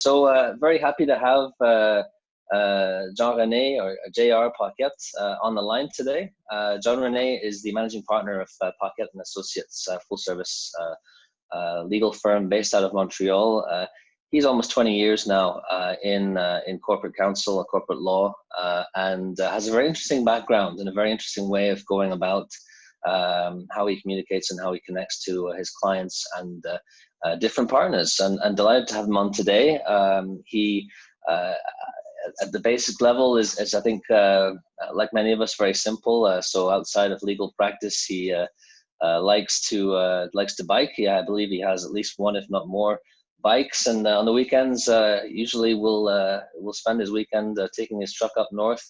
So very happy to have Jean-René or JR Paquette on the line today. Jean-René is the managing partner of Paquette and Associates, full service legal firm based out of Montreal. He's almost 20 years now in corporate counsel and corporate law, and has a very interesting background and a very interesting way of going about how he communicates and how he connects to his clients and different partners. And delighted to have him on today. He at the basic level is I think, like many of us, very simple. So outside of legal practice, he likes to bike. Yeah, I believe he has at least one, if not more, bikes. And on the weekends, usually we'll spend his weekend taking his truck up north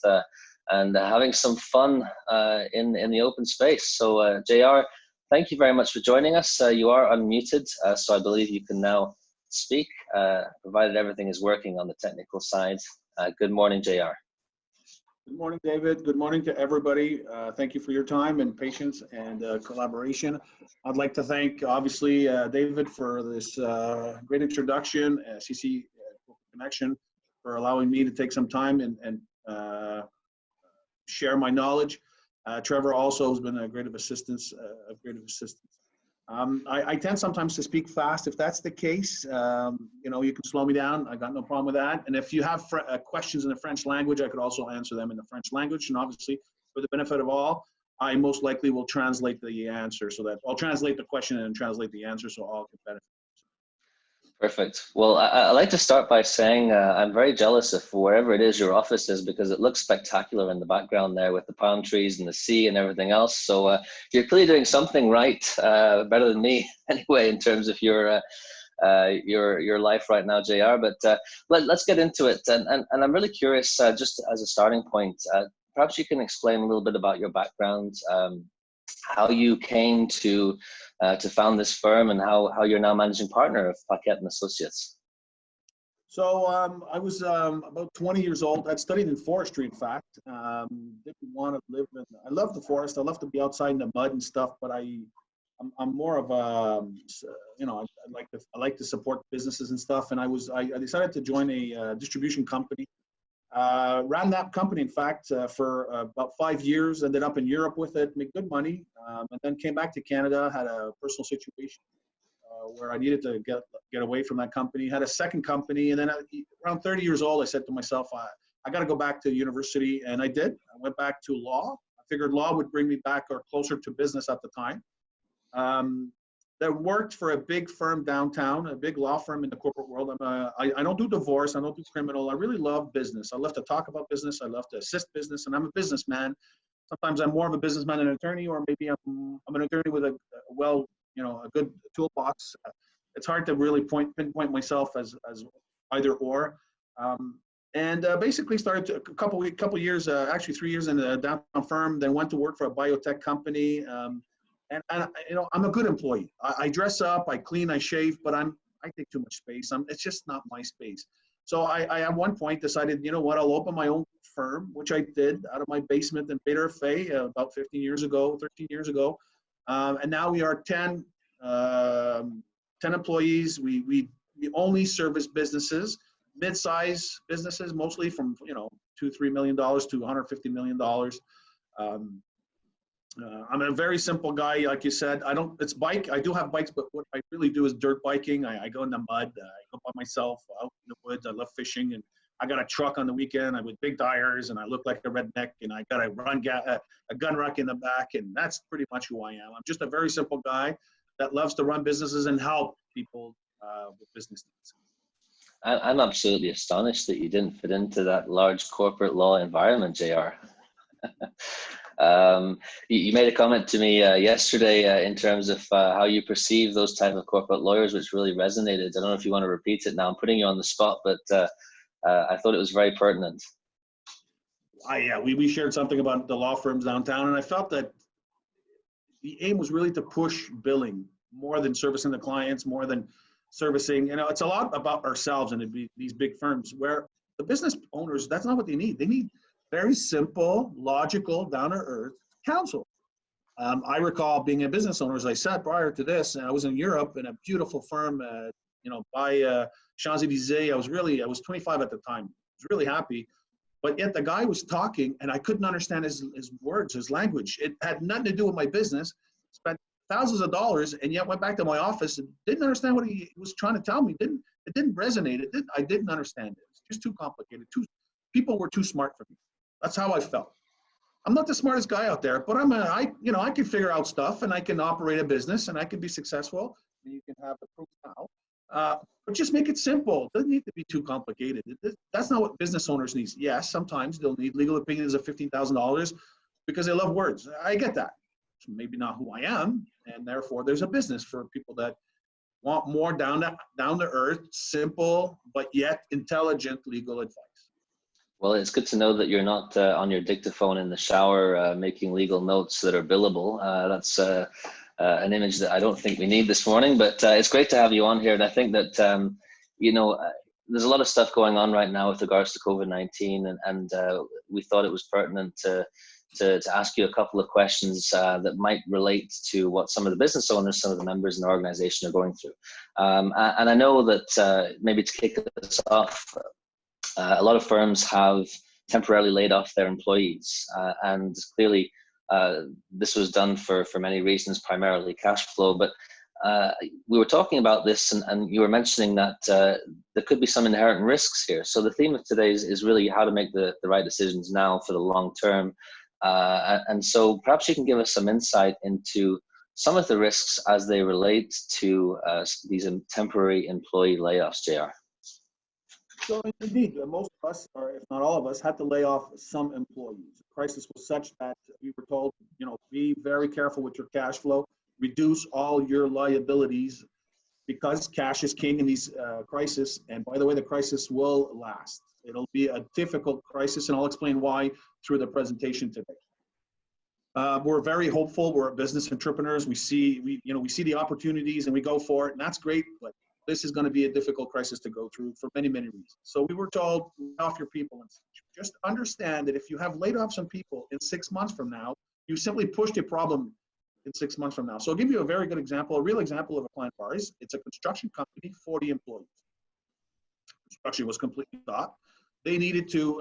and having some fun in the open space. So JR, thank you very much for joining us. You are unmuted, so I believe you can now speak, provided everything is working on the technical side. Good morning, JR. Good morning, David. Good morning to everybody. Thank you for your time and patience and collaboration. I'd like to thank, obviously, David for this great introduction, CC Connection for allowing me to take some time and share my knowledge. Trevor also has been a great assistance. I tend sometimes to speak fast. If that's the case, you know, you can slow me down. I got no problem with that. And if you have questions in the French language, I could also answer them in the French language. And obviously, for the benefit of all, I most likely will translate the answer so that I'll translate the question and translate the answer so all can benefit. Perfect. Well, I like to start by saying I'm very jealous of wherever it is your office is, because it looks spectacular in the background there with the palm trees and the sea and everything else. So you're clearly doing something right, better than me anyway, in terms of your life right now, JR. But let's get into it. And I'm really curious, just as a starting point, perhaps you can explain a little bit about your background, how you came to found this firm, and how you're now managing partner of Paquette and Associates. So I was about 20 years old. I'd studied in forestry, in fact. Didn't want to live in. I love the forest. I love to be outside in the mud and stuff. But I'm more of a, you know, I like to support businesses and stuff. And I decided to join a distribution company. Ran that company, in fact, for about 5 years. Ended up in Europe with it, made good money, and then came back to Canada. Had a personal situation where I needed to get away from that company. Had a second company, and then around 30 years old, I said to myself, I got to go back to university, and I did. I went back to law. I figured law would bring me back or closer to business at the time. That worked for a big firm downtown, a big law firm in the corporate world. I don't do divorce, I don't do criminal. I really love business. I love to talk about business. I love to assist business, and I'm a businessman. Sometimes I'm more of a businessman than an attorney, or maybe I'm an attorney with a good toolbox. It's hard to really pinpoint myself as either or. And basically started a couple years, actually 3 years in a downtown firm, then went to work for a biotech company. And you know, I'm a good employee. I dress up, I clean, I shave, but I take too much space. It's just not my space. So I at one point decided, you know what, I'll open my own firm, which I did out of my basement in Bader Fay about 13 years ago. And now we are 10 employees. We only service businesses, mid-size businesses, mostly from, you know, $2-3 million to $150 million. I'm a very simple guy, like you said. I do have bikes, but what I really do is dirt biking. I go in the mud. I go by myself out in the woods. I love fishing, and I got a truck on the weekend with big tires, and I look like a redneck, and I got a gun rack in the back, and that's pretty much who I am. I'm just a very simple guy that loves to run businesses and help people with business needs. I'm absolutely astonished that you didn't fit into that large corporate law environment, JR. You made a comment to me yesterday in terms of how you perceive those type of corporate lawyers, which really resonated. I don't know if you want to repeat it now. I'm putting you on the spot, but I thought it was very pertinent. Yeah, we shared something about the law firms downtown, and I felt that the aim was really to push billing more than servicing the clients, more than servicing. You know, it's a lot about ourselves and these big firms where the business owners, that's not what they need. They need very simple, logical, down-to-earth counsel. I recall being a business owner, as I said prior to this, and I was in Europe in a beautiful firm, buy Champs-Élysées. I was 25 at the time. I was really happy. But yet the guy was talking and I couldn't understand his words, his language. It had nothing to do with my business. Spent thousands of dollars and yet went back to my office and didn't understand what he was trying to tell me. It didn't resonate. I didn't understand it. It's just too complicated. People were too smart for me. That's how I felt. I'm not the smartest guy out there, but I can figure out stuff and I can operate a business and I can be successful. And you can have the proof now. But just make it simple. It doesn't need to be too complicated. That's not what business owners need. Yes, sometimes they'll need legal opinions of $15,000 because they love words. I get that. It's maybe not who I am, and therefore there's a business for people that want more down to earth, simple, but yet intelligent legal advice. Well, it's good to know that you're not on your dictaphone in the shower making legal notes that are billable. That's an image that I don't think we need this morning, but it's great to have you on here. And I think that, there's a lot of stuff going on right now with regards to COVID-19, and we thought it was pertinent to ask you a couple of questions that might relate to what some of the business owners, some of the members in the organization are going through. And I know that maybe to kick this off, a lot of firms have temporarily laid off their employees, and clearly this was done for many reasons, primarily cash flow. But we were talking about this, and you were mentioning that there could be some inherent risks here. So the theme of today is really how to make the right decisions now for the long term. And so perhaps you can give us some insight into some of the risks as they relate to these temporary employee layoffs, JR. So indeed, most of us, or if not all of us, had to lay off some employees. The crisis was such that we were told, be very careful with your cash flow, reduce all your liabilities, because cash is king in these crises. And by the way, the crisis will last. It'll be a difficult crisis, and I'll explain why through the presentation today. We're very hopeful. We're business entrepreneurs. We see the opportunities and we go for it, and that's great. But this is going to be a difficult crisis to go through for many, many reasons. So we were told, lay off your people. And just understand that if you have laid off some people in 6 months from now, you simply pushed a problem in 6 months from now. So I'll give you a very good example, a real example of a client of ours. It's a construction company, 40 employees. Construction was completely stopped. They needed to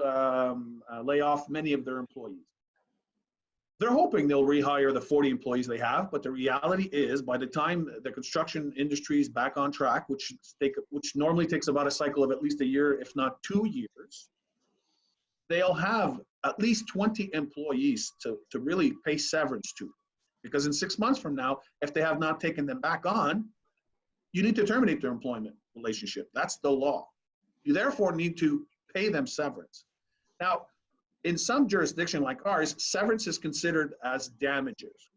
lay off many of their employees. They're hoping they'll rehire the 40 employees they have, but the reality is by the time the construction industry is back on track, which normally takes about a cycle of at least a year, if not 2 years, they'll have at least 20 employees to really pay severance to. Because in 6 months from now, if they have not taken them back on, you need to terminate their employment relationship. That's the law. You therefore need to pay them severance. Now, in some jurisdiction like ours, severance is considered as damages,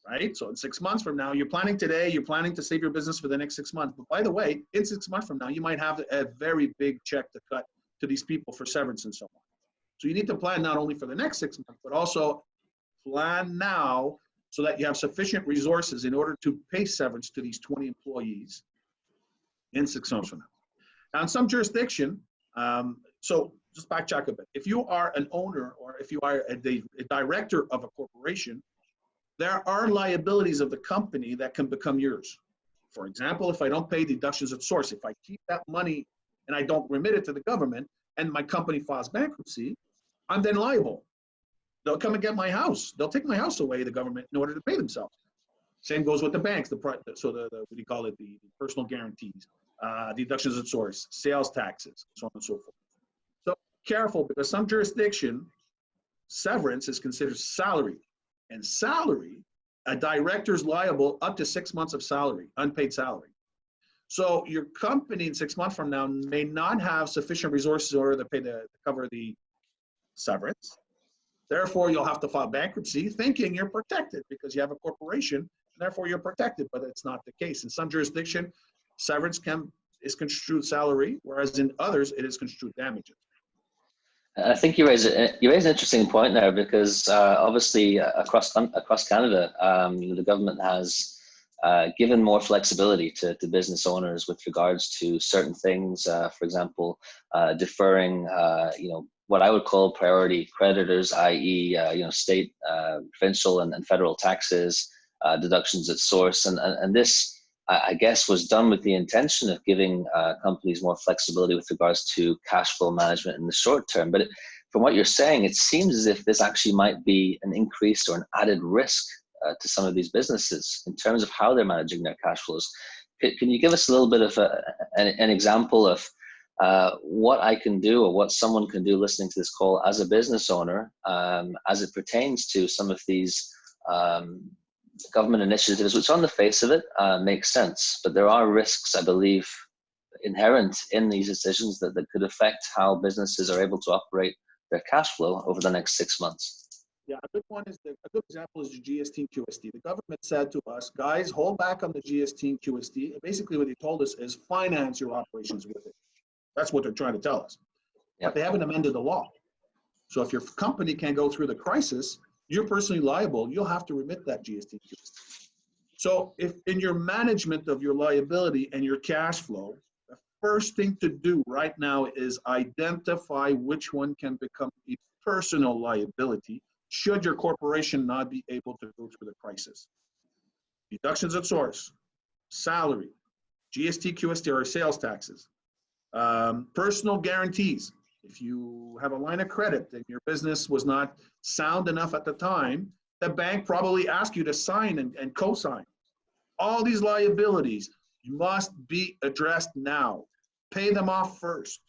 right? So in 6 months from now, you're planning today, you're planning to save your business for the next 6 months. But by the way, in 6 months from now, you might have a very big check to cut to these people for severance and so on. So you need to plan not only for the next 6 months, but also plan now so that you have sufficient resources in order to pay severance to these 20 employees in 6 months from now. Now, in some jurisdiction, so just backtrack a bit. If you are an owner or if you are a director of a corporation, there are liabilities of the company that can become yours. For example, if I don't pay deductions at source, if I keep that money and I don't remit it to the government and my company files bankruptcy, I'm then liable. They'll come and get my house. They'll take my house away, the government, in order to pay themselves. Same goes with the banks, the what do you call it, the personal guarantees, deductions at source, sales taxes, so on and so forth. So careful, because some jurisdiction, severance is considered salary. And salary, a director's liable up to 6 months of salary, unpaid salary. So your company in 6 months from now may not have sufficient resources in order to cover the severance. Therefore, you'll have to file bankruptcy thinking you're protected because you have a corporation, and therefore you're protected, but it's not the case. In some jurisdiction, severance is construed salary, whereas in others, it is construed damages. I think you raise an interesting point there, because obviously across Canada, the government has given more flexibility to business owners with regards to certain things. For example, deferring, what I would call priority creditors, i.e., state, provincial, and federal taxes, deductions at source, and this I guess was done with the intention of giving companies more flexibility with regards to cash flow management in the short term. But from what you're saying, it seems as if this actually might be an increased or an added risk to some of these businesses in terms of how they're managing their cash flows. Can you give us a little bit of an example of what I can do or what someone can do listening to this call as a business owner as it pertains to some of these government initiatives, which on the face of it makes sense, but there are risks, I believe, inherent in these decisions that could affect how businesses are able to operate their cash flow over the next 6 months. Yeah, a good one is a good example is the GST and QST. The government said to us, guys, hold back on the GST and QST. Basically, what they told us is finance your operations with it. That's what they're trying to tell us. Yep. But they haven't amended the law. So if your company can't go through the crisis, you're personally liable. You'll have to remit that GST and QST. So if in your management of your liability and your cash flow, the first thing to do right now is identify which one can become a personal liability should your corporation not be able to go through the crisis. Deductions at source, salary, GST, QST, or sales taxes, personal guarantees. If you have a line of credit and your business was not sound enough at the time, the bank probably asked you to sign and co-sign. All these liabilities must be addressed now. Pay them off first.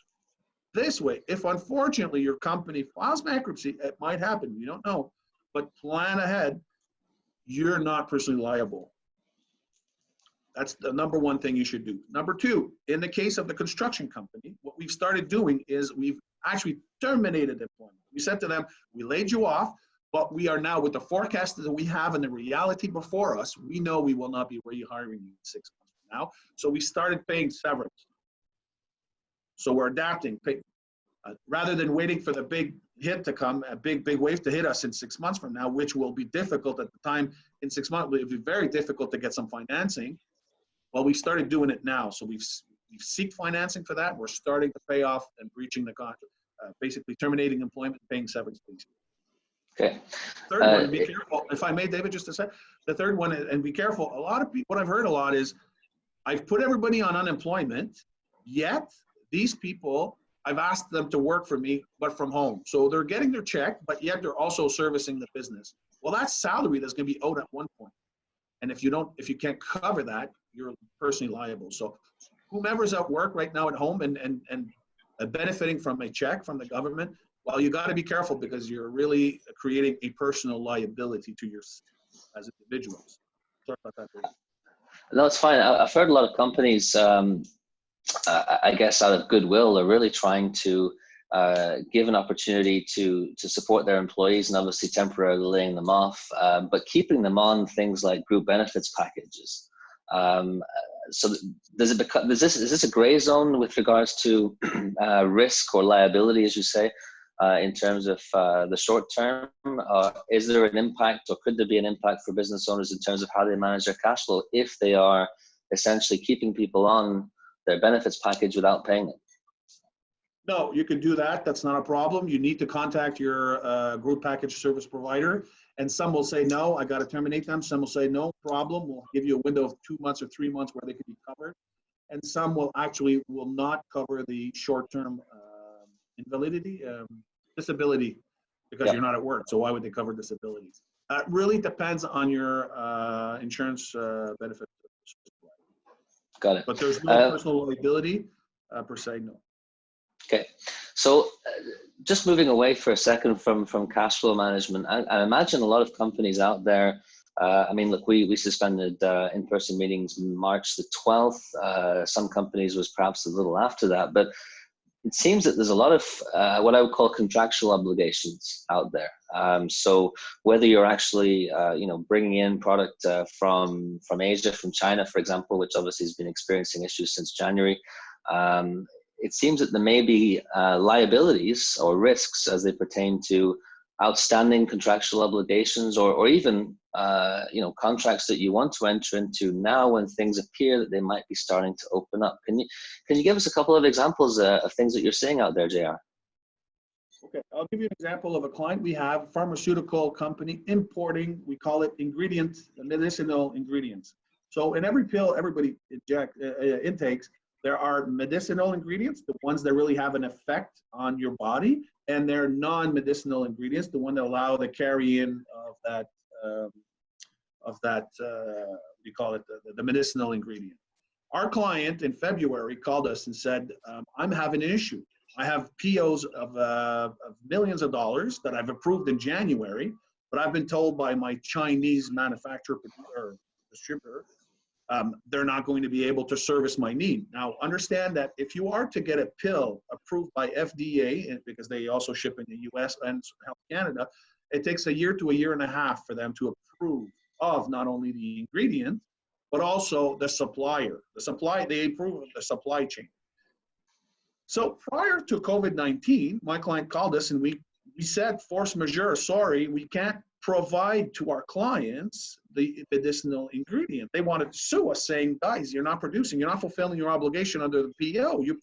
This way, if unfortunately your company files bankruptcy, it might happen, you don't know, but plan ahead, you're not personally liable. That's the number one thing you should do. Number two, in the case of the construction company, what we've started doing is we've actually terminated employment. We said to them, we laid you off, but we are now, with the forecast that we have and the reality before us, we know we will not be rehiring you in 6 months from now. So we started paying severance. So we're adapting. Rather than waiting for the big hit to come, a big wave to hit us in 6 months from now, which will be difficult at the time. In 6 months, it will be very difficult to get some financing. Well, we started doing it now. So we've seeked financing for that. We're starting to pay off and breaching the contract, basically terminating employment, paying severance. Okay. Third one, be careful. If I may, David, just a sec. The third one, and be careful. A lot of people, what I've heard a lot is, I've put everybody on unemployment, yet these people, I've asked them to work for me, but from home. So they're getting their check, but yet they're also servicing the business. Well, that's salary that's going to be owed at one point. And if you can't cover that, you're personally liable. So whomever's at work right now at home and benefiting from a check from the government, well, you got to be careful because you're really creating a personal liability to yourself as individuals. Sorry about that, David. No, it's fine. I've heard a lot of companies, I guess out of goodwill, are really trying to give an opportunity to support their employees and obviously temporarily laying them off, but keeping them on things like group benefits packages. So is this a gray zone with regards to risk or liability, as you say, in terms of the short term? Is there an impact, or could there be an impact for business owners in terms of how they manage their cash flow if they are essentially keeping people on their benefits package without paying them? No, you can do that. That's not a problem. You need to contact your group package service provider, and some will say, no, I got to terminate them. Some will say, no problem. We'll give you a window of 2 months or 3 months where they can be covered. And some will not cover the short-term invalidity, disability, because you're not at work. So why would they cover disabilities? It really depends on your insurance benefit. Got it. But there's no personal liability per se, no. Okay, so just moving away for a second from cash flow management, I imagine a lot of companies out there, I mean, look, we suspended in-person meetings March the 12th. Some companies was perhaps a little after that, but it seems that there's a lot of what I would call contractual obligations out there. So whether you're actually, bringing in product from Asia, from China, for example, which obviously has been experiencing issues since January, it seems that there may be liabilities or risks as they pertain to outstanding contractual obligations, or even contracts that you want to enter into now when things appear that they might be starting to open up. Can you give us a couple of examples of things that you're seeing out there, JR? Okay, I'll give you an example of a client we have, a pharmaceutical company importing, we call it medicinal ingredients. So in every pill everybody intakes, there are medicinal ingredients, the ones that really have an effect on your body, and there are non-medicinal ingredients, the one that allow the carry-in of that we call it the medicinal ingredient. Our client in February called us and said, I'm having an issue. I have POs of millions of dollars that I've approved in January, but I've been told by my Chinese manufacturer or distributor, they're not going to be able to service my need. Now, understand that if you are to get a pill approved by FDA, because they also ship in the US and Health Canada, it takes a year to a year and a half for them to approve of not only the ingredient, but also the supplier. They approve of the supply chain. So prior to COVID-19, my client called us and we said, force majeure, sorry, we can't provide to our clients the medicinal ingredient. They wanted to sue us saying, guys, you're not producing, you're not fulfilling your obligation under the PO. You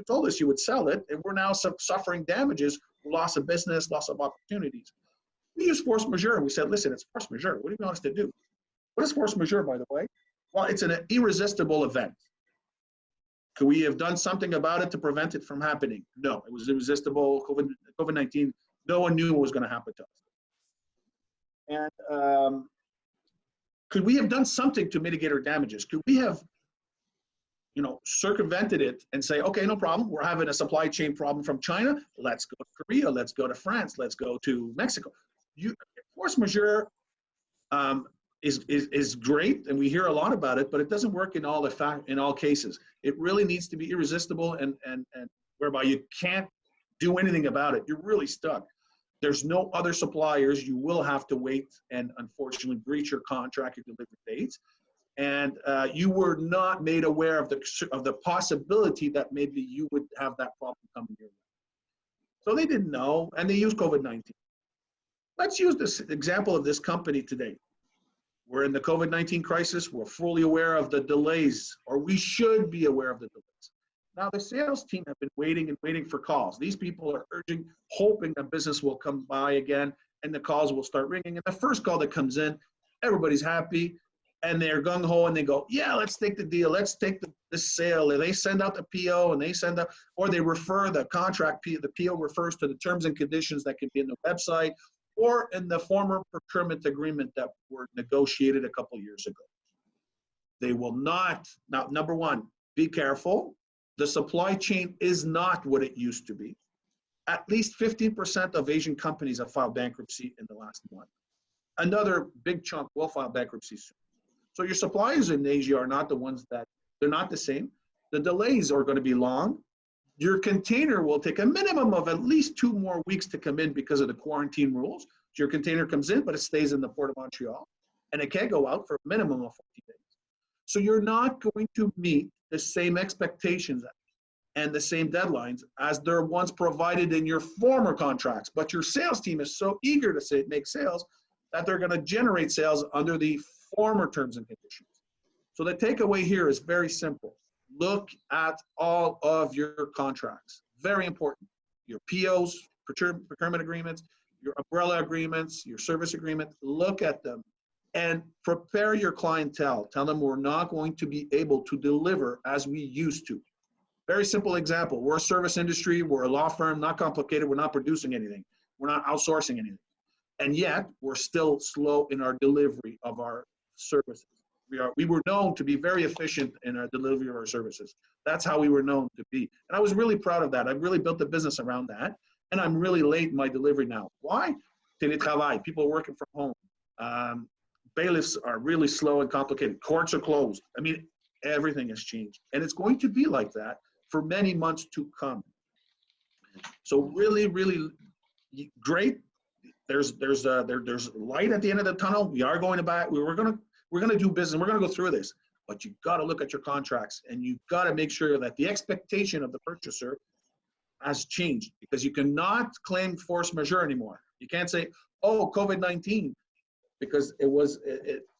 told us you would sell it, and we're now suffering damages, loss of business, loss of opportunities. We use force majeure, and we said, listen, it's force majeure. What do you want us to do? What is force majeure, by the way? Well, it's an irresistible event. Could we have done something about it to prevent it from happening? No, it was irresistible. COVID-19, no one knew what was going to happen to us. And could we have done something to mitigate our damages? Could we have, circumvented it and say, okay, no problem. We're having a supply chain problem from China. Let's go to Korea. Let's go to France. Let's go to Mexico. Force majeure is great, and we hear a lot about it, but it doesn't work in all cases. It really needs to be irresistible and whereby you can't do anything about it. You're really stuck. There's no other suppliers. You will have to wait and unfortunately breach your contract, your delivery dates. And you were not made aware of the possibility that maybe you would have that problem coming your way. So they didn't know, and they used COVID-19. Let's use this example of this company today. We're in the COVID-19 crisis. We're fully aware of the delays, or we should be aware of the delays. Now, the sales team have been waiting and waiting for calls. These people are urging, hoping that business will come by again, and the calls will start ringing. And the first call that comes in, everybody's happy, and they're gung-ho, and they go, yeah, let's take the deal. Let's take the sale. And they send out the PO, and they send out, or they refer the contract, the PO refers to the terms and conditions that can be in the website, or in the former procurement agreement that were negotiated a couple years ago. They will not, now, number one, be careful. The supply chain is not what it used to be. At least 15% of Asian companies have filed bankruptcy in the last month. Another big chunk will file bankruptcy soon. So your suppliers in Asia are not the ones that, they're not the same. The delays are going to be long. Your container will take a minimum of at least 2 more weeks to come in because of the quarantine rules. So your container comes in, but it stays in the Port of Montreal, and it can't go out for a minimum of 40 days. So you're not going to meet the same expectations and the same deadlines as they're once provided in your former contracts. But your sales team is so eager to make sales that they're going to generate sales under the former terms and conditions. So the takeaway here is very simple. Look at all of your contracts. Very important. Your POs, procurement agreements, your umbrella agreements, your service agreement. Look at them and prepare your clientele. Tell them we're not going to be able to deliver as we used to. Very simple example. We're a service industry. We're a law firm, not complicated. We're not producing anything. We're not outsourcing anything. And yet, we're still slow in our delivery of our services. We were known to be very efficient in our delivery of our services. That's how we were known to be. And I was really proud of that. I really built a business around that. And I'm really late in my delivery now. Why? Télétravail, people working from home. Bailiffs are really slow and complicated. Courts are closed. I mean, everything has changed. And it's going to be like that for many months to come. So really, really great. There's light at the end of the tunnel. We are going to back. We're going to do business. We're going to go through this, but you've got to look at your contracts and you've got to make sure that the expectation of the purchaser has changed, because you cannot claim force majeure anymore. You can't say, oh, COVID-19, because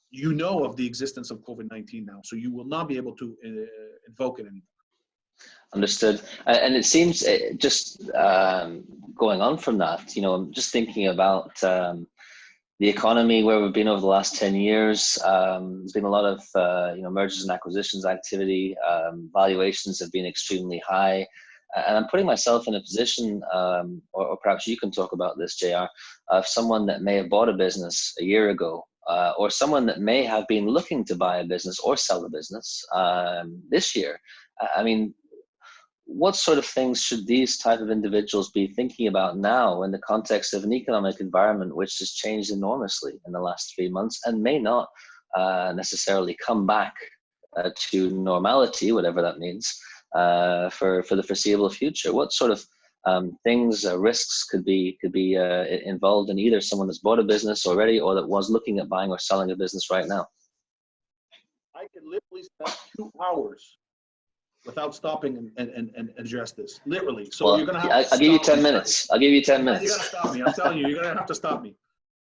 you know of the existence of COVID-19 now, so you will not be able to invoke it anymore. Understood. And it seems just going on from that, I'm just thinking about the economy where we've been over the last 10 years. There's been a lot of mergers and acquisitions activity. Valuations have been extremely high. And I'm putting myself in a position, or perhaps you can talk about this, JR, of someone that may have bought a business a year ago, or someone that may have been looking to buy a business or sell a business this year. I mean, what sort of things should these type of individuals be thinking about now in the context of an economic environment which has changed enormously in the last 3 months and may not necessarily come back to normality, whatever that means, for the foreseeable future? What sort of things, risks could be involved in either someone that's bought a business already or that was looking at buying or selling a business right now? I could literally spend 2 hours without stopping and address this, literally. So well, you're gonna have to I'll give you stop 10 me. minutes. I'll give you 10 You minutes. gotta stop me. I'm telling you, you're gonna have to stop me.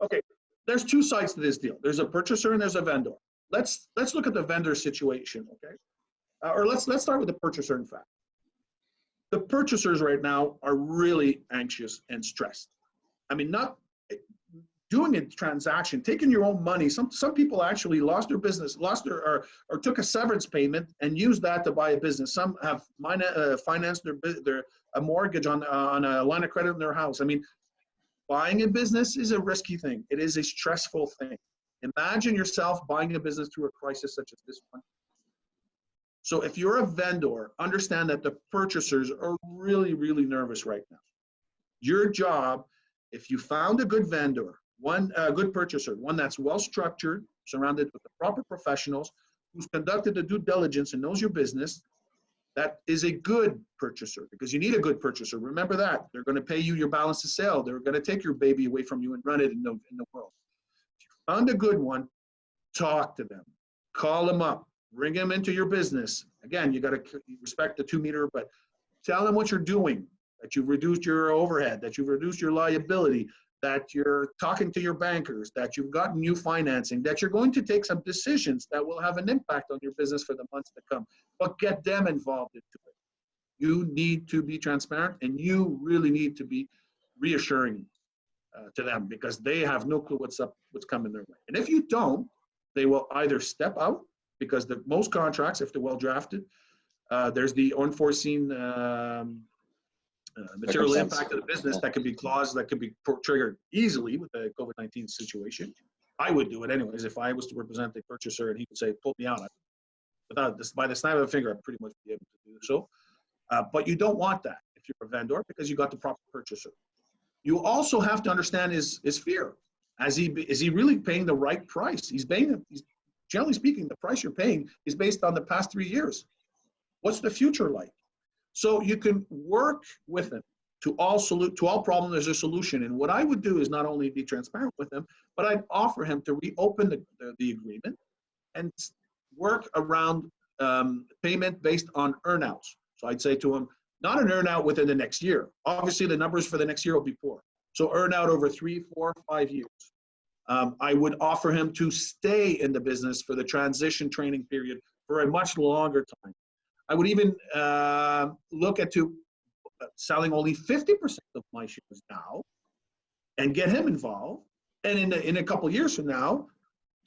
Okay, there's 2 sides to this deal. There's a purchaser and there's a vendor. Let's look at the vendor situation, okay? Or let's start with the purchaser. In fact, the purchasers right now are really anxious and stressed. I mean, not doing a transaction, taking your own money. Some people actually lost their business, or took a severance payment and used that to buy a business. Some have financed a mortgage on a line of credit in their house. I mean, buying a business is a risky thing. It is a stressful thing. Imagine yourself buying a business through a crisis such as this one. So if you're a vendor, understand that the purchasers are really, really nervous right now. Your job, if you found a good vendor, a good purchaser, one that's well structured, surrounded with the proper professionals, who's conducted the due diligence and knows your business, that is a good purchaser, because you need a good purchaser. Remember that. They're going to pay you your balance of sale. They're going to take your baby away from you and run it in the world. If you found a good one, talk to them. Call them up. Bring them into your business. Again, you got to respect the 2 meter, but tell them what you're doing, that you've reduced your overhead, that you've reduced your liability, that you're talking to your bankers, that you've gotten new financing, that you're going to take some decisions that will have an impact on your business for the months to come. But get them involved into it. You need to be transparent, and you really need to be reassuring to them, because they have no clue what's coming their way. And if you don't, they will either step out, because most contracts, if they're well drafted, there's the unforeseen material impact of the business that could be clauses that could be triggered easily with the COVID-19 situation. I would do it anyways if I was to represent the purchaser and he would say, pull me out. By the snap of a finger, I'd pretty much be able to do so. But you don't want that if you're a vendor, because you got the proper purchaser. You also have to understand his fear. Is he really paying the right price? Generally speaking, the price you're paying is based on the past 3 years. What's the future like? So you can work with them to all problems. There's a solution. And what I would do is not only be transparent with him, but I'd offer him to reopen the agreement and work around payment based on earnouts. So I'd say to him, not an earnout within the next year. Obviously, the numbers for the next year will be poor. So earnout over 3, 4, 5 years. I would offer him to stay in the business for the transition training period for a much longer time. I would even look at selling only 50% of my shares now and get him involved. And in a couple of years from now,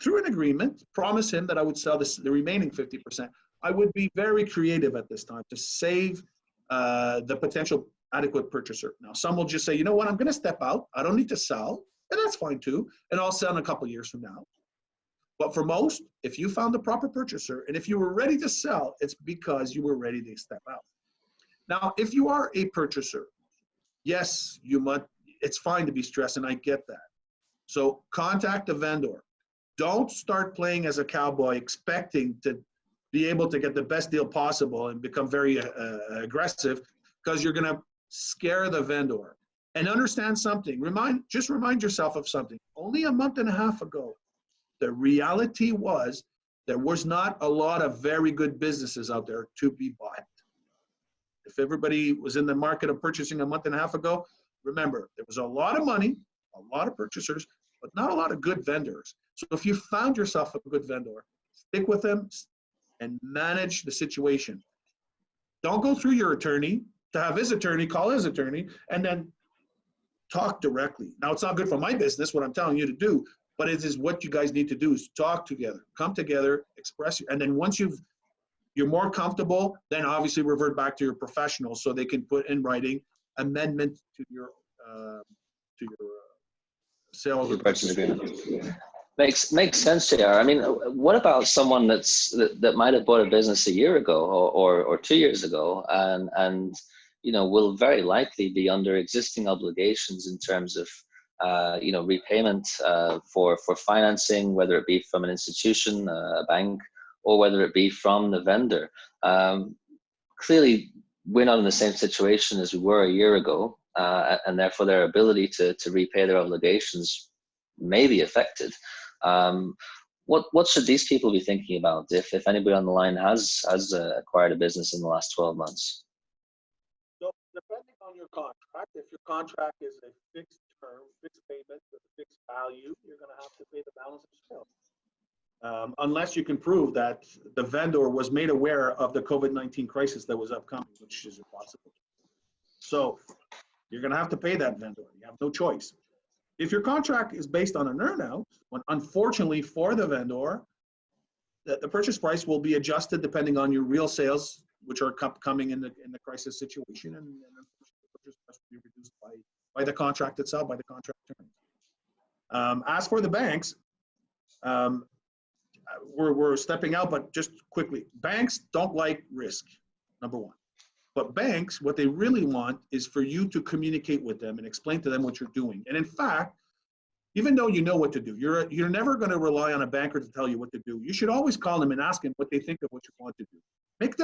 through an agreement, promise him that I would sell the remaining 50%. I would be very creative at this time to save the potential adequate purchaser. Now, some will just say, you know what, I'm going to step out. I don't need to sell. And that's fine too. And I'll sell in a couple of years from now. But for most, if you found the proper purchaser and if you were ready to sell, it's because you were ready to step out. Now, if you are a purchaser, yes, it's fine to be stressed, and I get that. So contact the vendor. Don't start playing as a cowboy expecting to be able to get the best deal possible and become very aggressive, because you're going to scare the vendor. And understand something. Just remind yourself of something. Only a month and a half ago, the reality was there was not a lot of very good businesses out there to be bought. If everybody was in the market of purchasing a month and a half ago, remember, there was a lot of money, a lot of purchasers, but not a lot of good vendors. So if you found yourself a good vendor, stick with them and manage the situation. Don't go through your attorney to have his attorney call his attorney and then talk directly. Now, it's not good for my business, what I'm telling you to do, but it is what you guys need to do is talk together, come together, express, and then once you're more comfortable, then obviously revert back to your professionals so they can put in writing amendment to your sales Your purchase agreement. Makes sense, JR. I mean, what about someone that might have bought a business a year ago or 2 years ago and will very likely be under existing obligations in terms of repayment for financing, whether it be from an institution, a bank, or whether it be from the vendor. Clearly, we're not in the same situation as we were a year ago, and therefore their ability to repay their obligations may be affected. What should these people be thinking about if anybody on the line has acquired a business in the last 12 months? So depending on your contract, if your contract is a fixed term, fixed payment with a fixed value, you're going to have to pay the balance of sales. Unless you can prove that the vendor was made aware of the COVID-19 crisis that was upcoming, which is impossible. So you're going to have to pay that vendor. You have no choice. If your contract is based on an earnout, unfortunately for the vendor, the purchase price will be adjusted depending on your real sales, which are coming in the crisis situation, and the purchase price will be reduced by the contract itself, by the contract terms. As for the banks, we're stepping out, but just quickly, banks don't like risk, number one. But banks, what they really want is for you to communicate with them and explain to them what you're doing. And in fact, even though you know what to do, you're never going to rely on a banker to tell you what to do. You should always call them and ask them what they think of what you want to do. Make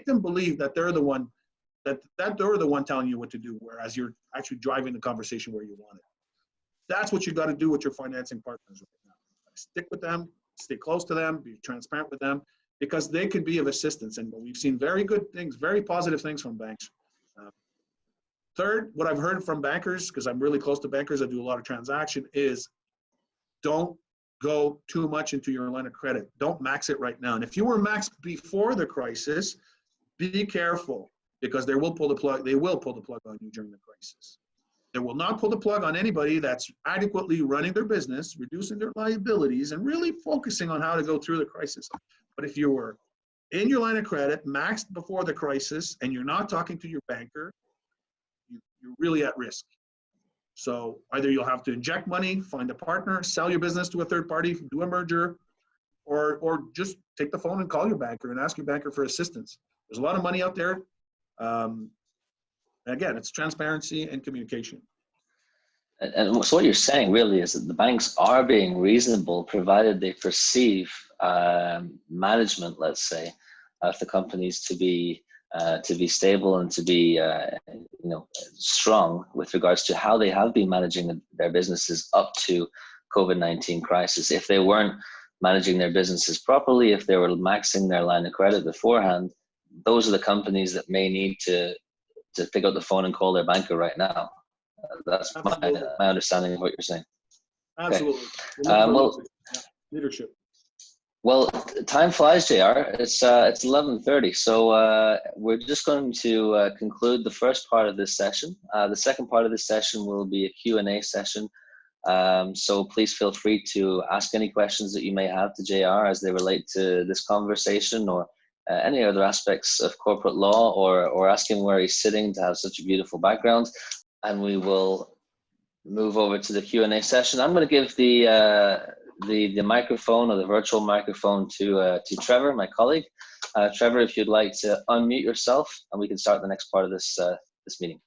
them believe that they're the one telling you what to do, whereas you're actually driving the conversation where you want it. That's what you got to do with your financing partners right now. Stick with them, stay close to them, be transparent with them, because they can be of assistance. And we've seen very good things, very positive things from banks. Third, what I've heard from bankers, because I'm really close to bankers, I do a lot of transaction, is don't go too much into your line of credit. Don't max it right now. And if you were maxed before the crisis, be careful, because they will pull the plug on you during the crisis. They will not pull the plug on anybody that's adequately running their business, reducing their liabilities, and really focusing on how to go through the crisis. But if you were in your line of credit, maxed before the crisis, and you're not talking to your banker, you're really at risk. So either you'll have to inject money, find a partner, sell your business to a third party, do a merger, or just take the phone and call your banker and ask your banker for assistance. There's a lot of money out there. Again, it's transparency and communication. And so what you're saying really is that the banks are being reasonable, provided they perceive management, let's say, of the companies to be stable and to be strong with regards to how they have been managing their businesses up to COVID-19 crisis. If they weren't managing their businesses properly, if they were maxing their line of credit beforehand, those are the companies that may need to pick up the phone and call their banker right now. That's my understanding of what you're saying. Absolutely. Okay. Leadership. Well, time flies, JR. It's 11:30, so we're just going to conclude the first part of this session. The second part of this session will be a Q&A session. So please feel free to ask any questions that you may have to JR as they relate to this conversation, or any other aspects of corporate law, or ask him where he's sitting to have such a beautiful background. And we will move over to the Q&A session. I'm going to give the microphone, or the virtual microphone, to Trevor, my colleague. Trevor, if you'd like to unmute yourself, and we can start the next part of this meeting.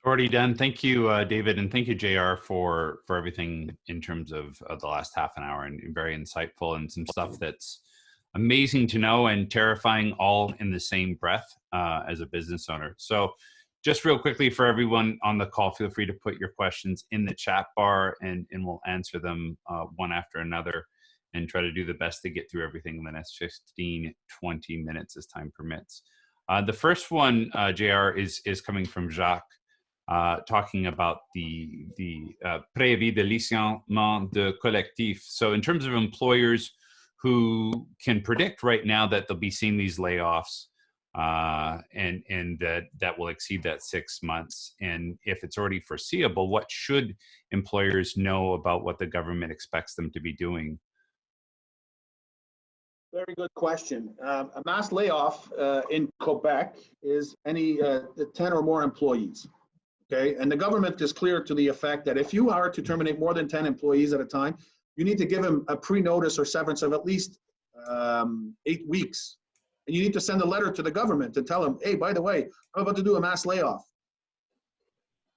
Already done. Thank you, David, and thank you, JR, for everything in terms of the last half an hour, and very insightful, and some stuff that's amazing to know and terrifying all in the same breath as a business owner. So just real quickly for everyone on the call, feel free to put your questions in the chat bar, and we'll answer them one after another, and try to do the best to get through everything in the next 15, 20 minutes as time permits. The first one, JR, is coming from Jacques, talking about the préavis de licenciement de collectif. So in terms of employers who can predict right now that they'll be seeing these layoffs, and that will exceed that 6 months. And if it's already foreseeable, what should employers know about what the government expects them to be doing? Very good question. A mass layoff in Quebec is any 10 or more employees. Okay, and the government is clear to the effect that if you are to terminate more than 10 employees at a time, you need to give them a pre-notice or severance of at least 8 weeks. And you need to send a letter to the government and tell them, hey, by the way, I'm about to do a mass layoff.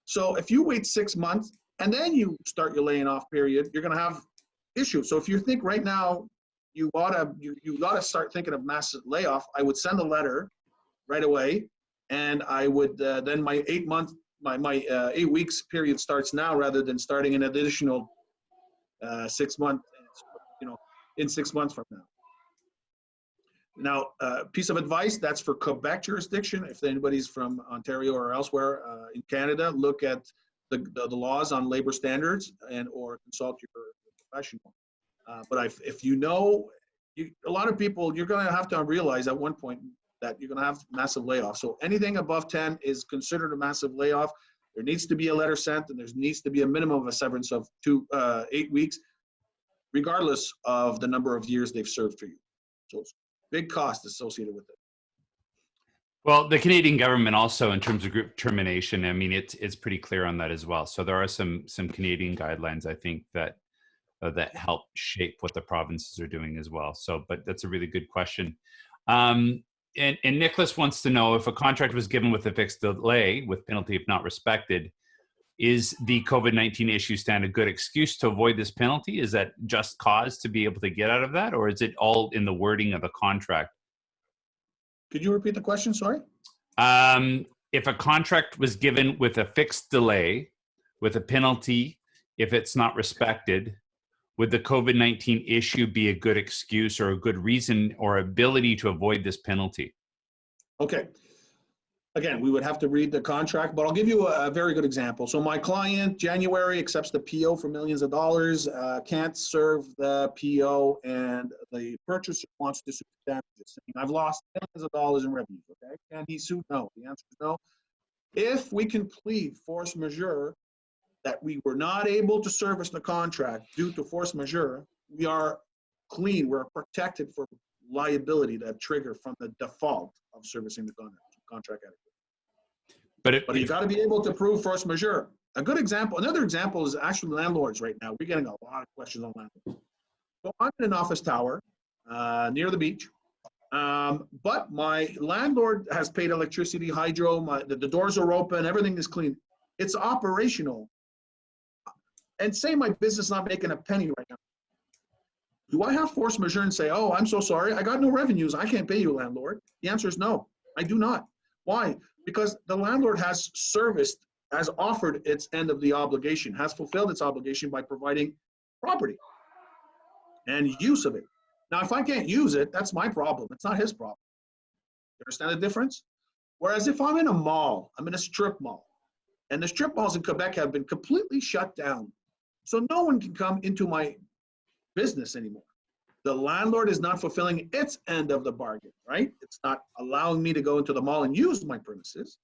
So if you wait 6 months and then you start your laying off period, you're going to have issues. So if you think right now you gotta start thinking of mass layoff, I would send a letter right away, and I would then my 8 month my 8 weeks period starts now rather than starting an additional 6 months, in 6 months from now. Now, piece of advice that's for Quebec jurisdiction. If anybody's from Ontario or elsewhere in Canada, look at the laws on labor standards or consult your professional. But if you know, a lot of people, you're going to have to realize at one point that you're going to have massive layoffs. So anything above 10 is considered a massive layoff. There needs to be a letter sent, and there needs to be a minimum of a severance of 8 weeks, regardless of the number of years they've served for you. So it's big cost associated with it. Well, the Canadian government also, in terms of group termination, I mean, it's pretty clear on that as well. So there are some Canadian guidelines, I think, that help shape what the provinces are doing as well. So, but that's a really good question. And Nicholas wants to know, if a contract was given with a fixed delay with penalty if not respected, is the COVID-19 issue stand a good excuse to avoid this penalty? Is that just cause to be able to get out of that, or is it all in the wording of the contract? Could you repeat the question? Sorry. If a contract was given with a fixed delay with a penalty if it's not respected, would the COVID-19 issue be a good excuse or a good reason or ability to avoid this penalty? Okay. Again, we would have to read the contract, but I'll give you a very good example. So my client, January, accepts the PO for millions of dollars, can't serve the PO, and the purchaser wants to sue for damages. I've lost millions of dollars in revenue, okay? Can he sue? No. The answer is no. If we can plead force majeure, that we were not able to service the contract due to force majeure, we are clean, we're protected for liability that trigger from the default of servicing the contract adequate. But you got to be able to prove force majeure. A good example, another example is actually landlords right now. We're getting a lot of questions on landlords. So I'm in an office tower near the beach, but my landlord has paid electricity, hydro, the doors are open, everything is clean. It's operational. And say my business is not making a penny right now. Do I have force majeure and say, oh, I'm so sorry, I got no revenues, I can't pay you, landlord? The answer is no, I do not. Why? Because the landlord has offered its end of the obligation, has fulfilled its obligation by providing property and use of it. Now, if I can't use it, that's my problem. It's not his problem. You understand the difference? Whereas if I'm in a mall, I'm in a strip mall, and the strip malls in Quebec have been completely shut down. So no one can come into my business anymore. The landlord is not fulfilling its end of the bargain, right? It's not allowing me to go into the mall and use my premises.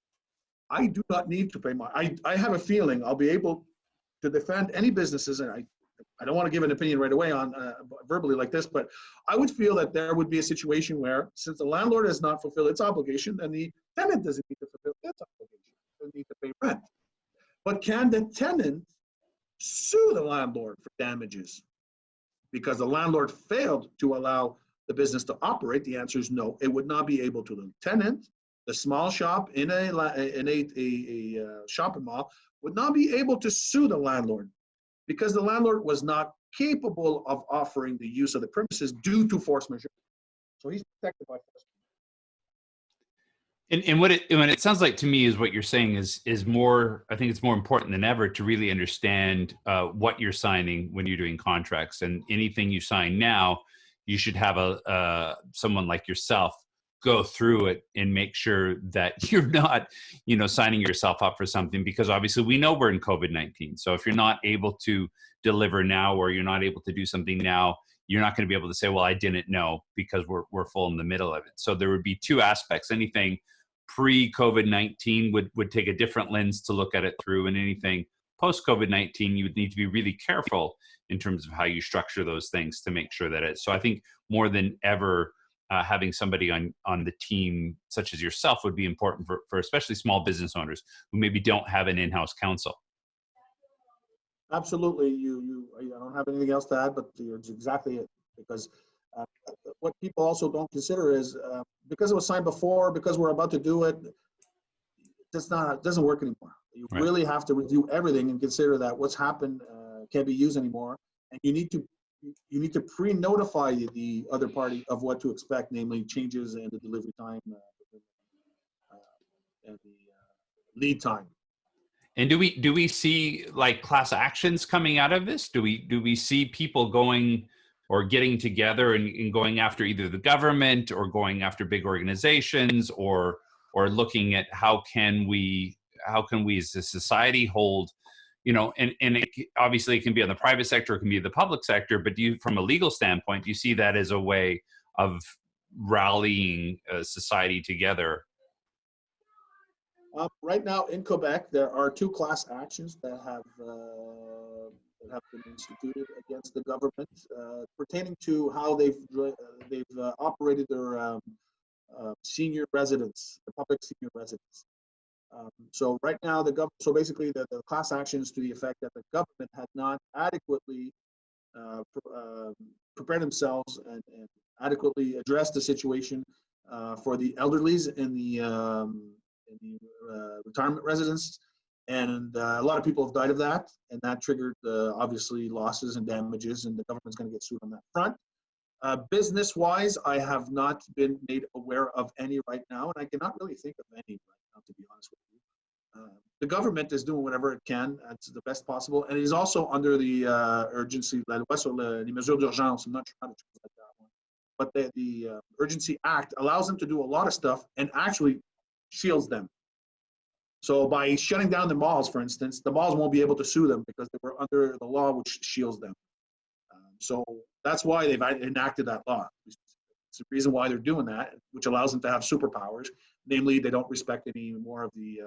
I do not need to pay I have a feeling I'll be able to defend any businesses, and I don't want to give an opinion right away on verbally like this, but I would feel that there would be a situation where, since the landlord has not fulfilled its obligation, then the tenant doesn't need to fulfill its obligation. They need to pay rent. But can the tenant sue the landlord for damages because the landlord failed to allow the business to operate? The answer is no. It would not be able to. The tenant, the small shop in a shopping mall, would not be able to sue the landlord because the landlord was not capable of offering the use of the premises due to force majeure. So he's protected by force majeure. And what it sounds like to me is what you're saying is more, I think it's more important than ever to really understand what you're signing when you're doing contracts, and anything you sign now, you should have someone like yourself go through it and make sure that you're not, signing yourself up for something, because obviously we know we're in COVID-19. So if you're not able to deliver now, or you're not able to do something now, you're not going to be able to say, well, I didn't know, because we're full in the middle of it. So there would be two aspects. Anything pre-COVID-19 would take a different lens to look at it through, and anything post-COVID-19, you would need to be really careful in terms of how you structure those things to make sure that it. So I think more than ever, having somebody on the team such as yourself would be important for especially small business owners who maybe don't have an in-house counsel. Absolutely. I don't have anything else to add, but it's exactly it. Because what people also don't consider is because it was signed before, because we're about to do it, it doesn't work anymore. You Right. really have to review everything and consider that what's happened can't be used anymore, and you need to pre-notify the other party of what to expect, namely changes in the delivery time and the lead time. And do we see like class actions coming out of this? Do we see people going or getting together and going after either the government or going after big organizations, or looking at how can we as a society hold, and obviously it can be on the private sector, it can be the public sector, but from a legal standpoint, do you see that as a way of rallying society together? Right now in Quebec, there are 2 class actions that have been instituted against the government pertaining to how they've operated their senior residence, the public senior residence. So right now, so basically the class action is to the effect that the government had not adequately prepared themselves and adequately addressed the situation for the elderlies in the retirement residence, and a lot of people have died of that, and that triggered obviously losses and damages, and the government's going to get sued on that front. Business-wise, I have not been made aware of any right now, and I cannot really think of any right now, to be honest with you. The government is doing whatever it can to the best possible, and it is also under the urgency, la loi sur les mesures d'urgence. I'm not sure how to translate that one, but the Urgency Act allows them to do a lot of stuff and actually shields them. So by shutting down the malls, for instance, the malls won't be able to sue them because they were under the law which shields them. So that's why they've enacted that law. It's the reason why they're doing that, which allows them to have superpowers. Namely, they don't respect any more of the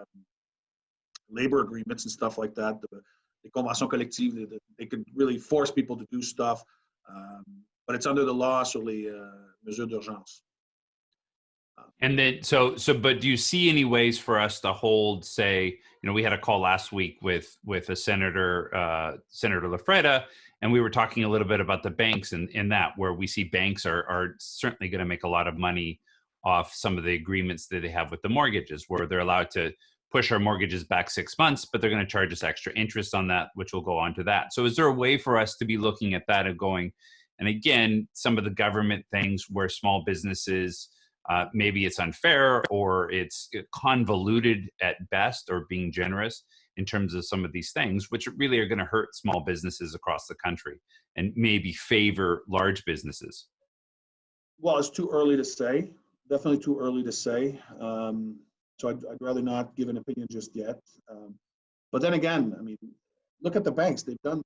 labor agreements and stuff like that. The conventions collectives, they can really force people to do stuff, but it's under the law sur les mesures d'urgence. And then, but do you see any ways for us to hold, say, we had a call last week with a Senator Lafreda, and we were talking a little bit about the banks in that, where we see banks are certainly going to make a lot of money off some of the agreements that they have with the mortgages, where they're allowed to push our mortgages back 6 months, but they're going to charge us extra interest on that, which will go on to that. So is there a way for us to be looking at that and going, and again, some of the government things where small businesses, maybe it's unfair or it's convoluted at best, or being generous in terms of some of these things, which really are going to hurt small businesses across the country and maybe favor large businesses? Well, it's too early to say. Definitely too early to say. So I'd rather not give an opinion just yet. But then again, I mean, look at the banks. They don't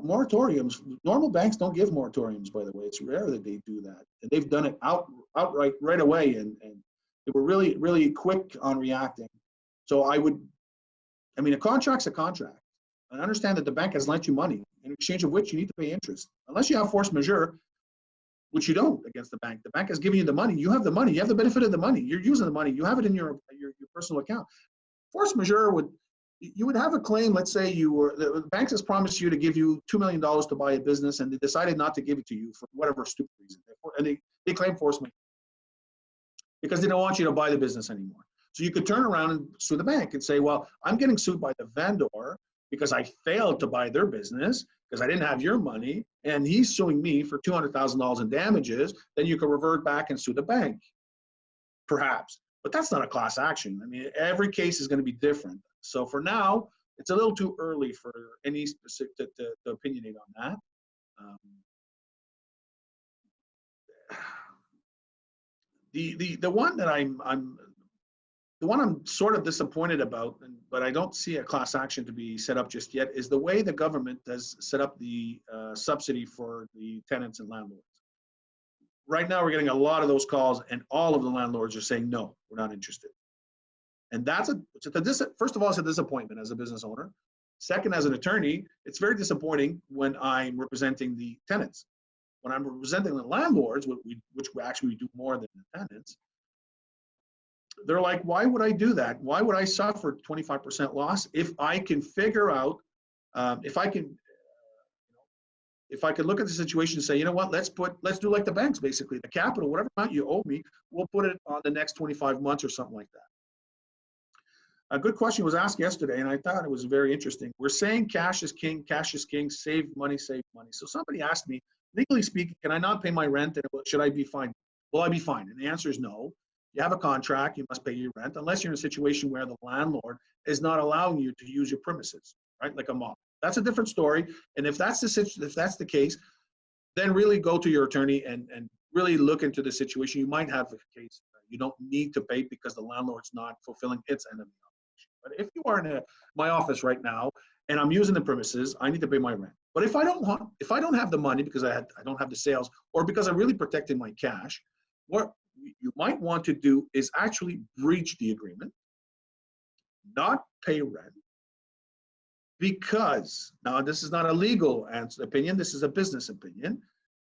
moratoriums. Normal banks don't give moratoriums, by the way. It's rare that they do that. And they've done it outright right away. And they were really, really quick on reacting. So a contract's a contract. I understand that the bank has lent you money, in exchange of which you need to pay interest. Unless you have force majeure, which you don't against the bank. The bank is giving you the money. You have the money. You have the benefit of the money. You're using the money. You have it in your personal account. Force majeure you would have a claim. Let's say the bank has promised you to give you $2 million to buy a business, and they decided not to give it to you for whatever stupid reason. And they claim force majeure because they don't want you to buy the business anymore. So you could turn around and sue the bank and say, well, I'm getting sued by the vendor because I failed to buy their business because I didn't have your money, and he's suing me for $200,000 in damages. Then you can revert back and sue the bank, perhaps. But that's not a class action. I mean, every case is going to be different. So for now, it's a little too early for any specific to opinionate on that. The one that the one I'm sort of disappointed about, but I don't see a class action to be set up just yet, is the way the government has set up the subsidy for the tenants and landlords. Right now, we're getting a lot of those calls, and all of the landlords are saying, no, we're not interested. And first of all, it's a disappointment as a business owner. Second, as an attorney, it's very disappointing when I'm representing the tenants. When I'm representing the landlords, which we actually do more than the tenants, they're like, why would I do that? Why would I suffer 25% loss if I can figure out, if I can look at the situation and say, you know what, let's do like the banks, basically, the capital, whatever amount you owe me, we'll put it on the next 25 months or something like that. A good question was asked yesterday, and I thought it was very interesting. We're saying cash is king, save money, save money. So somebody asked me, legally speaking, can I not pay my rent and should I be fined? Will I be fined? And the answer is no. You have a contract, you must pay your rent, unless you're in a situation where the landlord is not allowing you to use your premises, right? Like a mall. That's a different story. And if that's the case, then really go to your attorney and really look into the situation. You might have a case you don't need to pay because the landlord's not fulfilling its end of the obligation. But if you are in my office right now and I'm using the premises, I need to pay my rent. But if I don't have the money because I don't have the sales, or because I'm really protecting my cash, what you might want to do is actually breach the agreement, not pay rent, because now this is not a legal opinion, this is a business opinion,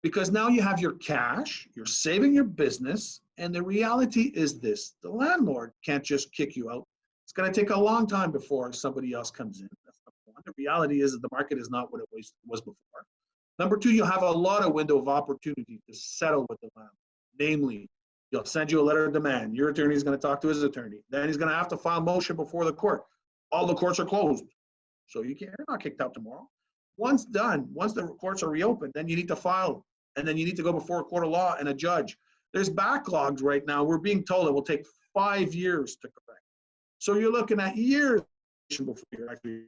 because now you have your cash, you're saving your business, and the reality is this: the landlord can't just kick you out. It's going to take a long time before somebody else comes in. That's number one. The reality is that the market is not what it was before. Number two, you have a lot of window of opportunity to settle with the landlord. Namely, he'll send you a letter of demand. Your attorney is going to talk to his attorney. Then he's going to have to file motion before the court. All the courts are closed, so you're not kicked out tomorrow. Once done, once the courts are reopened, then you need to file, and then you need to go before a court of law and a judge. There's backlogs right now. We're being told it will take 5 years to correct. So you're looking at years before you're actually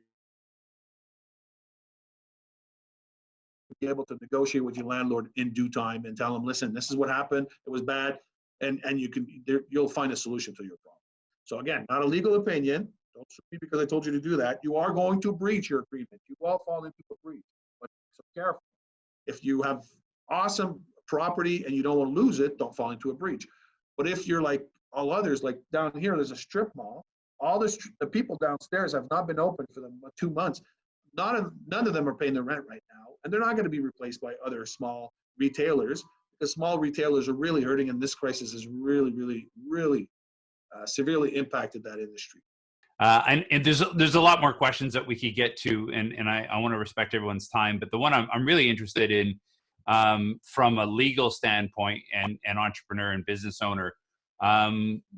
be able to negotiate with your landlord in due time and tell them, listen, this is what happened. It was bad, and you'll find a solution to your problem. So again, not a legal opinion. Don't sue me because I told you to do that. You are going to breach your agreement. You will fall into a breach, but so careful. If you have awesome property and you don't want to lose it, don't fall into a breach. But if you're like all others, like down here, there's a strip mall. The people downstairs have not been open for 2 months. None of them are paying their rent right now, and they're not going to be replaced by other small retailers, because small retailers are really hurting, and this crisis has really, really, really severely impacted that industry. And there's a lot more questions that we could get to, and I want to respect everyone's time, but the one I'm really interested in, from a legal standpoint and entrepreneur and business owner,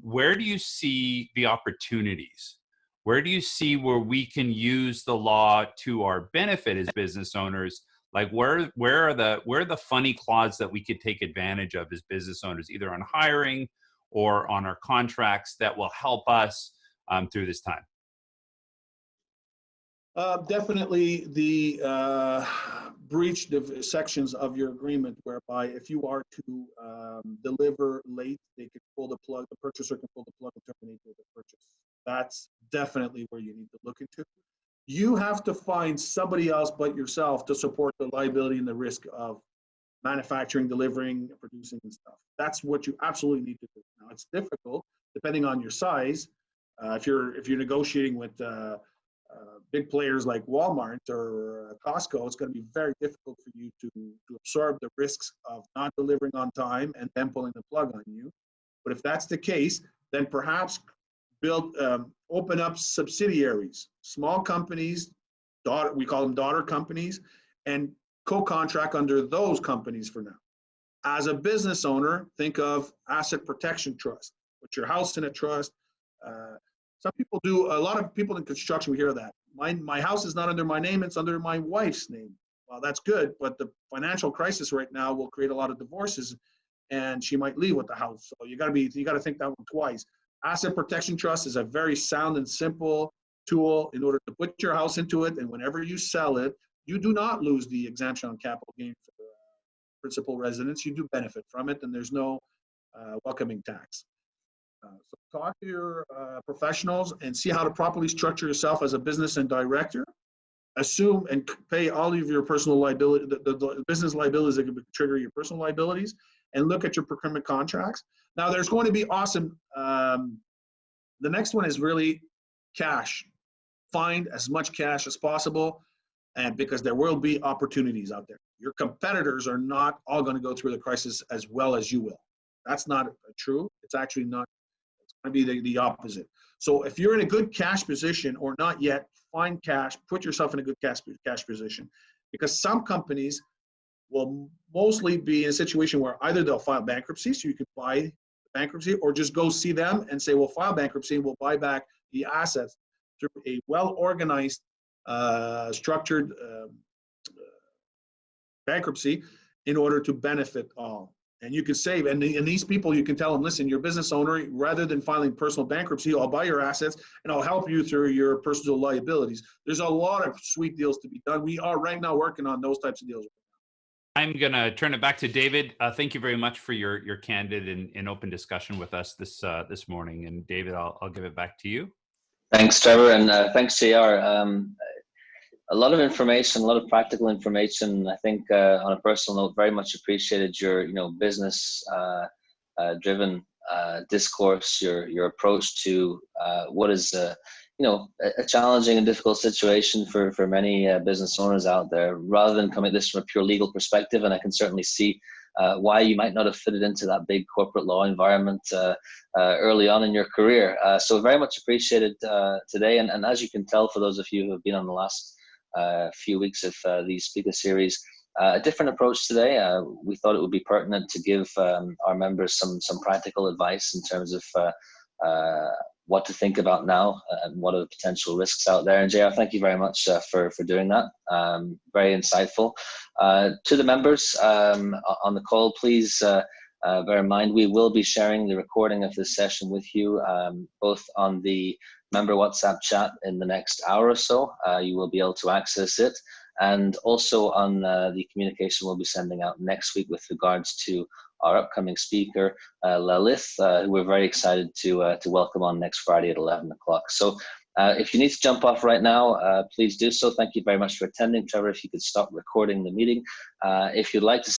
where do you see the opportunities? Where do you see where we can use the law to our benefit as business owners? Like where are the funny clauses that we could take advantage of as business owners, either on hiring or on our contracts, that will help us through this time? Definitely the breach the sections of your agreement, whereby if you are to deliver late, they can pull the plug, the purchaser can pull the plug and terminate the purchase. That's definitely where you need to look into. You have to find somebody else but yourself to support the liability and the risk of manufacturing, delivering, producing, and stuff. That's what you absolutely need to do. Now, it's difficult depending on your size. If you're negotiating with big players like Walmart or Costco, it's going to be very difficult for you to absorb the risks of not delivering on time and then pulling the plug on you. But if that's the case, then perhaps open up subsidiaries, small companies, we call them daughter companies, and co-contract under those companies for now. As a business owner, think of asset protection trust. Put your house in a trust. Some people do, a lot of people in construction, we hear that. My house is not under my name, it's under my wife's name. Well, that's good, but the financial crisis right now will create a lot of divorces, and she might leave with the house. So you got to think that one twice. Asset protection trust is a very sound and simple tool in order to put your house into it, and whenever you sell it, you do not lose the exemption on capital gain for principal residents. You do benefit from it, and there's no welcoming tax. So talk to your professionals and see how to properly structure yourself as a business and director. Assume and pay all of your personal liability, the business liabilities that could trigger your personal liabilities, and look at your procurement contracts. Now, there's going to be awesome. The next one is really cash. Find as much cash as possible, and because there will be opportunities out there. Your competitors are not all going to go through the crisis as well as you will. That's not true. It's actually not. It's going to be the opposite. So if you're in a good cash position or not yet, find cash, put yourself in a good cash position, because some companies will mostly be in a situation where either they'll file bankruptcy, so you can buy bankruptcy, or just go see them and say, we'll file bankruptcy and we'll buy back the assets through a well-organized, structured bankruptcy in order to benefit all. And you can save, and these people, you can tell them, listen, you're a business owner, rather than filing personal bankruptcy, I'll buy your assets and I'll help you through your personal liabilities. There's a lot of sweet deals to be done. We are right now working on those types of deals. I'm going to turn it back to David. Thank you very much for your candid and open discussion with us this morning. And David, I'll give it back to you. Thanks, Trevor, and thanks, JR. A lot of information, a lot of practical information. I think on a personal note, very much appreciated your business driven discourse, your approach to what is a challenging and difficult situation for many business owners out there, rather than coming at this from a pure legal perspective. And I can certainly see why you might not have fitted into that big corporate law environment early on in your career. So very much appreciated today. And as you can tell, for those of you who have been on the last few weeks of these speaker series, a different approach today. We thought it would be pertinent to give our members some practical advice in terms of what to think about now and what are the potential risks out there. And JR, thank you very much for doing that. Very insightful. To the members on the call, please bear in mind we will be sharing the recording of this session with you, both on the member WhatsApp chat in the next hour or so. You will be able to access it, and also on the communication we'll be sending out next week with regards to our upcoming speaker, Lalith, who we're very excited to welcome on next Friday at 11 o'clock. So if you need to jump off right now, please do so. Thank you very much for attending. Trevor, if you could stop recording the meeting. If you'd like to